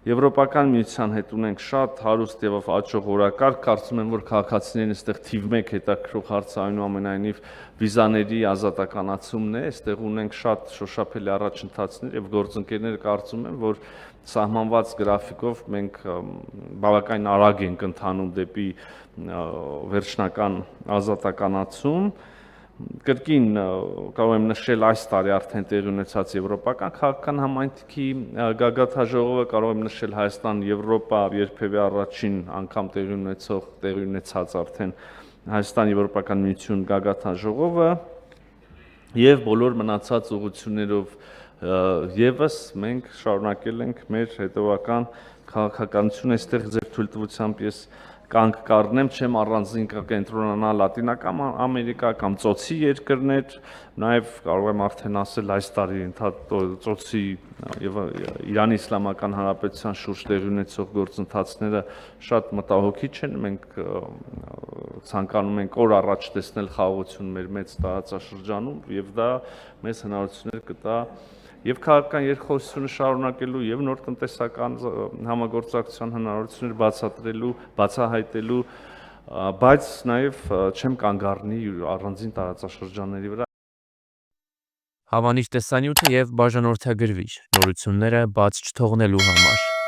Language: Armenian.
Եվրոպական միության հետ ունենք շատ հարուստ եւ աճող օրակարգ, կարծում եմ, որ քաղաքացիներին այստեղ թիվ 1 հետաքրքրող հարցը այնուամենայնիվ վիզաների ազատականացումն է, այստեղ ունենք շատ շոշափելի առաջընթացներ եւ գործընկերները կարծում են, որ սահմանված գրաֆիկով մենք բավականին արագ ենք ընթանում դեպի վերջնական ազատականացում։ Կրկին կարող եմ նշել այս տարի արդեն տեղի ունեցած Եվրոպական քաղաքական համայնքի գագաթաժողովը, կարող եմ նշել Հայաստան-Եվրոպա երբևէ առաջին անգամ տեղի ունեցած արդեն Հայաստան-Եվրոպական միություն գագաթաժողովը եւ բոլոր մնացած ուղղություններով եւս մենք շարունակել ենք մեր հետևական քաղաքականությունը, այստեղ ձեր թույլտվությամբ ես կանգ կառնեմ, չեմ առանձին կենտրոնանալ Լատինական Ամերիկա կամ ծոցի երկրներ, նաև կարող եմ արդեն ասել այս տարի ծոցի եւ Իրանի Իսլամական Հանրապետության շուրջ տեղի ունեցող գործընթացները շատ մտահոգիչ են, մենք ցանկանում ենք օր առաջ տեսնել խաղաղություն մեր մեծ տարածաշրջանում եւ դա մեզ հնարավորություններ կտա եւ քաղաքական երկխոսությունը շարունակելու եւ նոր տնտեսական համագործակցության հնարավորություններ բացահայտելու, բայց նաեւ չեմ կանգ առնի առանձին տարածաշրջանների վրա։ Հավանիչ տեսանյութը եւ բաժանորդագրվիչ նորությունները բաց չթողնելու համար։